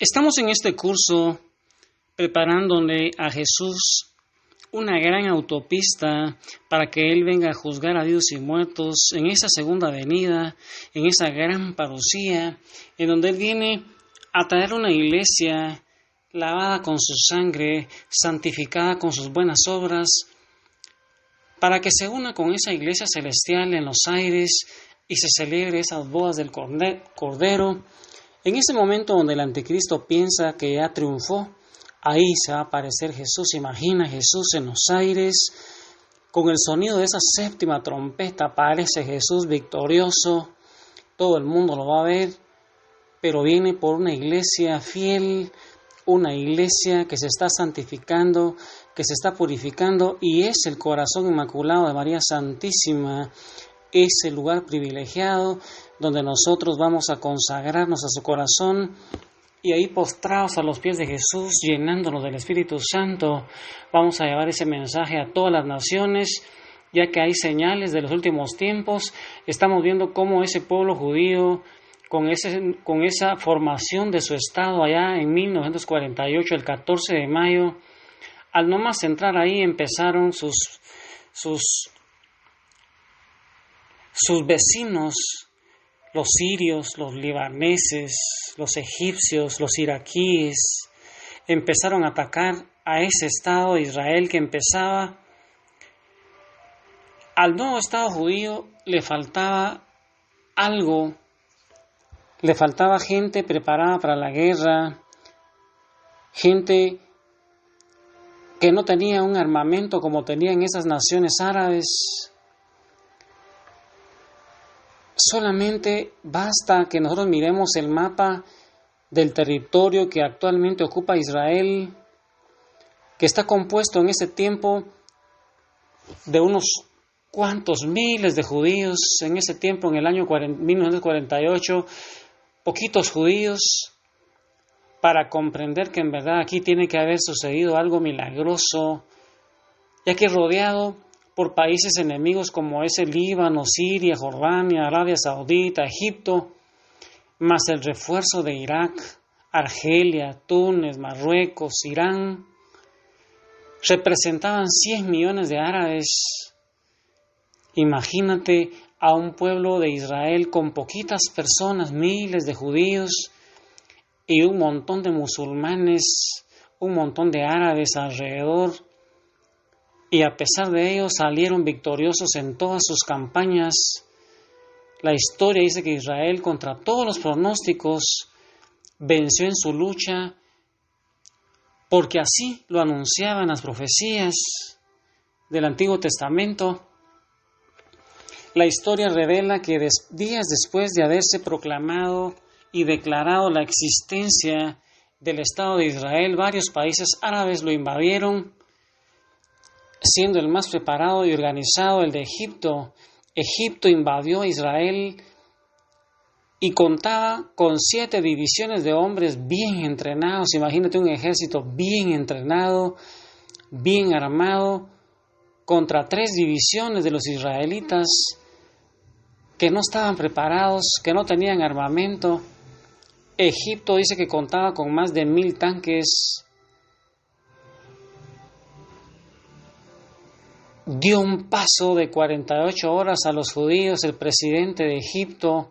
Estamos en este curso preparándole a Jesús una gran autopista para que Él venga a juzgar a vivos y muertos en esa segunda venida, en esa gran parucía, en donde Él viene a traer una iglesia lavada con su sangre, santificada con sus buenas obras, para que se una con esa iglesia celestial en los aires y se celebre esas bodas del Cordero. En ese momento donde el anticristo piensa que ya triunfó, ahí se va a aparecer Jesús. Imagina Jesús en los aires, con el sonido de esa séptima trompeta, aparece Jesús victorioso. Todo el mundo lo va a ver, pero viene por una iglesia fiel, una iglesia que se está santificando, que se está purificando, y es el corazón inmaculado de María Santísima, ese lugar privilegiado donde nosotros vamos a consagrarnos a su corazón, y ahí postrados a los pies de Jesús, llenándonos del Espíritu Santo, vamos a llevar ese mensaje a todas las naciones, ya que hay señales de los últimos tiempos. Estamos viendo cómo ese pueblo judío, con esa formación de su Estado allá en 1948, el 14 de mayo, al no más entrar ahí empezaron sus vecinos, los sirios, los libaneses, los egipcios, los iraquíes, empezaron a atacar a ese Estado de Israel que empezaba. Al nuevo Estado judío le faltaba algo, le faltaba gente preparada para la guerra, gente que no tenía un armamento como tenían esas naciones árabes. Solamente basta que nosotros miremos el mapa del territorio que actualmente ocupa Israel, que está compuesto en ese tiempo de unos cuantos miles de judíos. En ese tiempo, en el año 1948, poquitos judíos, para comprender que en verdad aquí tiene que haber sucedido algo milagroso, ya que rodeado por países enemigos como es el Líbano, Siria, Jordania, Arabia Saudita, Egipto, más el refuerzo de Irak, Argelia, Túnez, Marruecos, Irán, representaban 100 millones de árabes. Imagínate a un pueblo de Israel con poquitas personas, miles de judíos y un montón de musulmanes, un montón de árabes alrededor. Y a pesar de ello salieron victoriosos en todas sus campañas. La historia dice que Israel, contra todos los pronósticos, venció en su lucha, porque así lo anunciaban las profecías del Antiguo Testamento. La historia revela que días después de haberse proclamado y declarado la existencia del Estado de Israel, varios países árabes lo invadieron, siendo el más preparado y organizado el de Egipto. Egipto invadió a Israel y contaba con 7 divisiones de hombres bien entrenados. Imagínate un ejército bien entrenado, bien armado, contra 3 divisiones de los israelitas que no estaban preparados, que no tenían armamento. Egipto dice que contaba con más de 1000 tanques. Dio un paso de 48 horas a los judíos, el presidente de Egipto,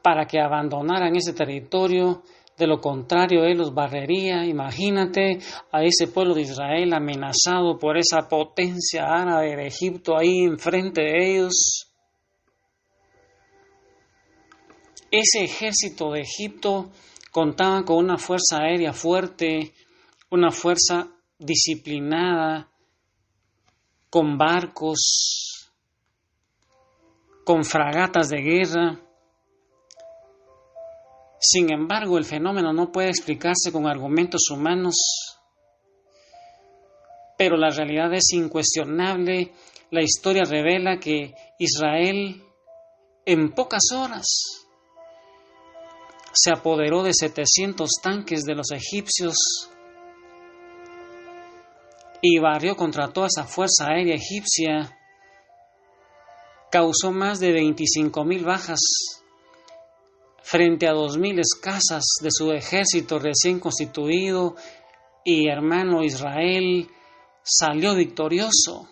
para que abandonaran ese territorio. De lo contrario, él los barrería. Imagínate a ese pueblo de Israel amenazado por esa potencia árabe de Egipto ahí enfrente de ellos. Ese ejército de Egipto contaba con una fuerza aérea fuerte, una fuerza disciplinada, con barcos, con fragatas de guerra. Sin embargo, el fenómeno no puede explicarse con argumentos humanos, pero la realidad es incuestionable. La historia revela que Israel, en pocas horas, se apoderó de 700 tanques de los egipcios y barrió contra toda esa fuerza aérea egipcia. Causó más de 25,000 bajas. frente a 2,000 casas de su ejército recién constituido, y hermano, Israel salió victorioso.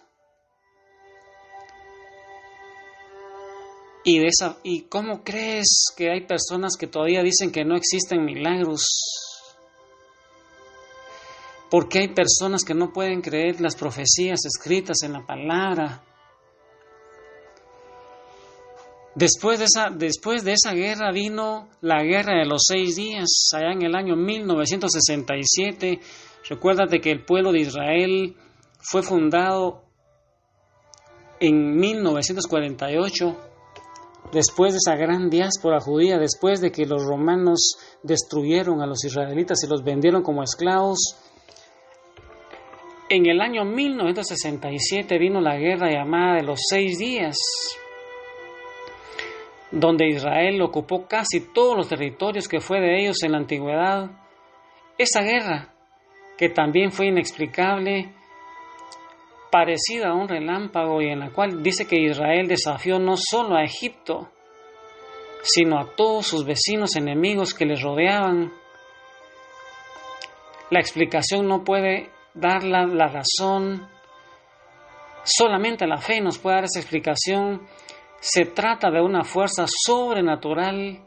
¿Y cómo crees que hay personas que todavía dicen que no existen milagros? ¿Por qué hay personas que no pueden creer las profecías escritas en la palabra? Después de esa guerra vino la guerra de los 6 días, allá en el año 1967. Recuérdate que el pueblo de Israel fue fundado en 1948, después de esa gran diáspora judía, después de que los romanos destruyeron a los israelitas y los vendieron como esclavos. En el año 1967 vino la guerra llamada de los 6 días, donde Israel ocupó casi todos los territorios que fue de ellos en la antigüedad. Esa guerra, que también fue inexplicable, parecida a un relámpago, y en la cual dice que Israel desafió no solo a Egipto, sino a todos sus vecinos enemigos que les rodeaban. La explicación no puede darla la razón, solamente la fe nos puede dar esa explicación. Se trata de una fuerza sobrenatural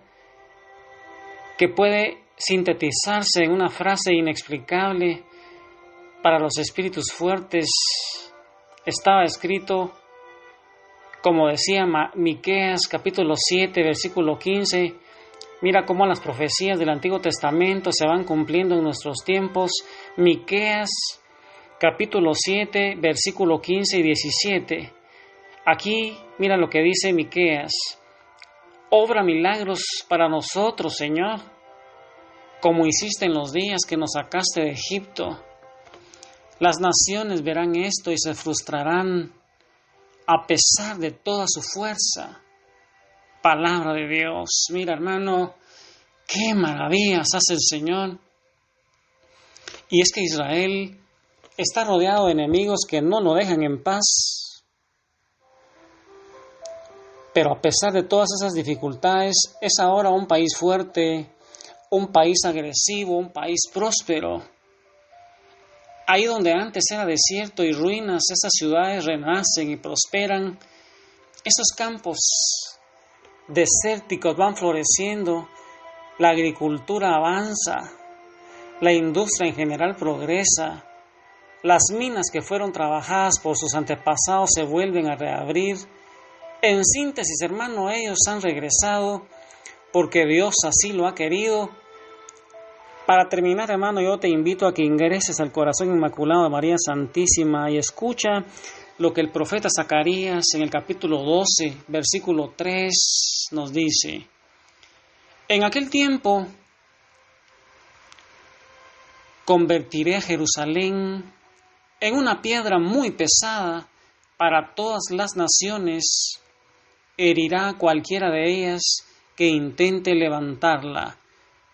que puede sintetizarse en una frase inexplicable para los espíritus fuertes. Estaba escrito, como decía Miqueas capítulo 7, versículo 15, mira cómo las profecías del Antiguo Testamento se van cumpliendo en nuestros tiempos. Miqueas capítulo 7, versículo 15 y 17. Aquí, mira lo que dice Miqueas: obra milagros para nosotros, Señor, como hiciste en los días que nos sacaste de Egipto. Las naciones verán esto y se frustrarán a pesar de toda su fuerza. Palabra de Dios. Mira, hermano, qué maravillas hace el Señor. Y es que Israel está rodeado de enemigos que no lo dejan en paz. Pero a pesar de todas esas dificultades, es ahora un país fuerte, un país agresivo, un país próspero. Ahí donde antes era desierto y ruinas, esas ciudades renacen y prosperan. Esos campos desérticos van floreciendo, la agricultura avanza, la industria en general progresa, las minas que fueron trabajadas por sus antepasados se vuelven a reabrir. En síntesis, hermano, ellos han regresado porque Dios así lo ha querido. Para terminar, hermano, yo te invito a que ingreses al corazón inmaculado de María Santísima y escucha lo que el profeta Zacarías en el capítulo 12, versículo 3 nos dice. En aquel tiempo convertiré a Jerusalén en una piedra muy pesada para todas las naciones, herirá a cualquiera de ellas que intente levantarla.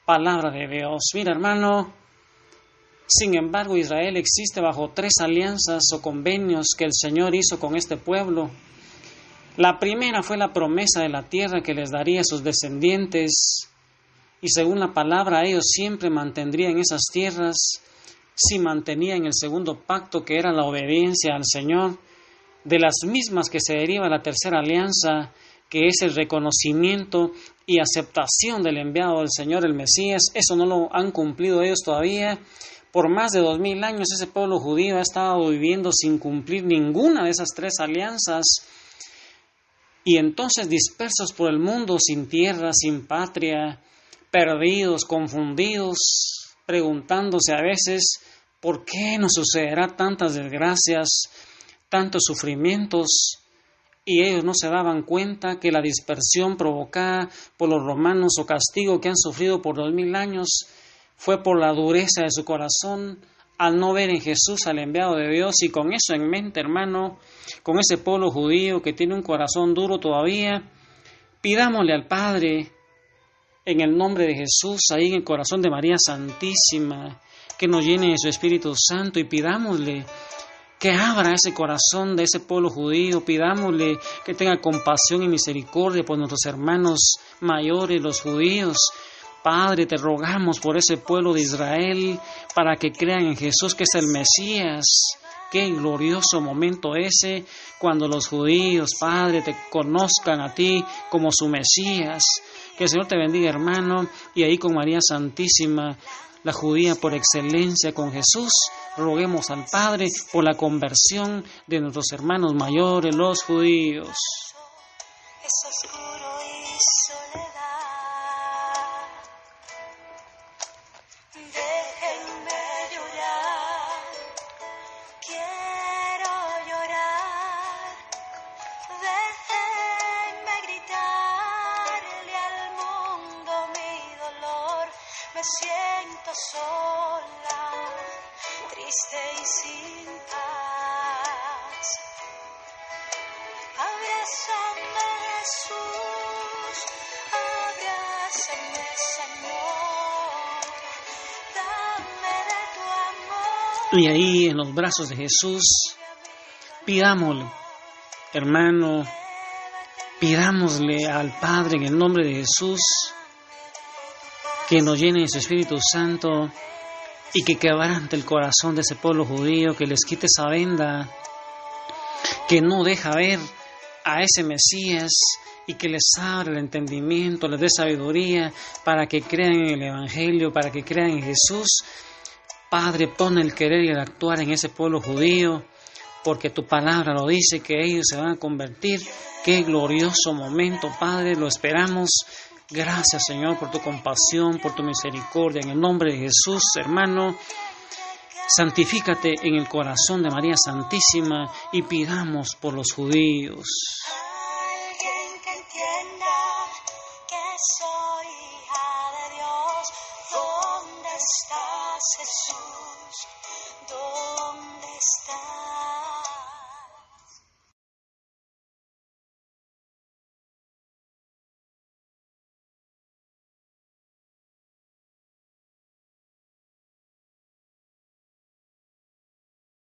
Palabra de Dios. Mira, hermano, sin embargo, Israel existe bajo 3 alianzas o convenios que el Señor hizo con este pueblo. La primera fue la promesa de la tierra que les daría a sus descendientes, y según la palabra, ellos siempre mantendrían esas tierras si mantenían el segundo pacto, que era la obediencia al Señor. De las mismas que se deriva la tercera alianza, que es el reconocimiento y aceptación del enviado del Señor, el Mesías. Eso no lo han cumplido ellos todavía. Por más de 2000 años ese pueblo judío ha estado viviendo sin cumplir ninguna de esas 3 alianzas, y entonces dispersos por el mundo, sin tierra, sin patria, perdidos, confundidos, preguntándose a veces ¿por qué nos sucederá tantas desgracias, tantos sufrimientos? Y ellos no se daban cuenta que la dispersión provocada por los romanos o castigo que han sufrido por 2000 años fue por la dureza de su corazón al no ver en Jesús al enviado de Dios. Y con eso en mente, hermano, con ese pueblo judío que tiene un corazón duro todavía, pidámosle al Padre en el nombre de Jesús, ahí en el corazón de María Santísima, que nos llene de su Espíritu Santo, y pidámosle que abra ese corazón de ese pueblo judío. Pidámosle que tenga compasión y misericordia por nuestros hermanos mayores, los judíos. Padre, te rogamos por ese pueblo de Israel para que crean en Jesús, que es el Mesías. Qué glorioso momento ese cuando los judíos, Padre, te conozcan a ti como su Mesías. Que el Señor te bendiga, hermano, y ahí con María Santísima, la judía por excelencia, con Jesús, roguemos al Padre por la conversión de nuestros hermanos mayores, los judíos. Es oscuro y soledad. Déjenme llorar, quiero llorar. Déjenme gritarle al mundo mi dolor. Me siento sola, triste y sin paz. Abrázame, Jesús, abrázame, Señor, dame de tu amor. Y ahí en los brazos de Jesús, pidámosle, hermano, pidámosle al Padre en el nombre de Jesús que nos llene de su Espíritu Santo y que quebrante el corazón de ese pueblo judío, que les quite esa venda que no deja ver a ese Mesías y que les abra el entendimiento, les dé sabiduría para que crean en el Evangelio, para que crean en Jesús. Padre, pon el querer y el actuar en ese pueblo judío, porque tu palabra lo dice, que ellos se van a convertir. Qué glorioso momento, Padre, lo esperamos. Gracias, Señor, por tu compasión, por tu misericordia. En el nombre de Jesús, hermano, santifícate en el corazón de María Santísima y pidamos por los judíos. Alguien que entienda que soy hija de Dios. ¿Dónde estás, Jesús? ¿Dónde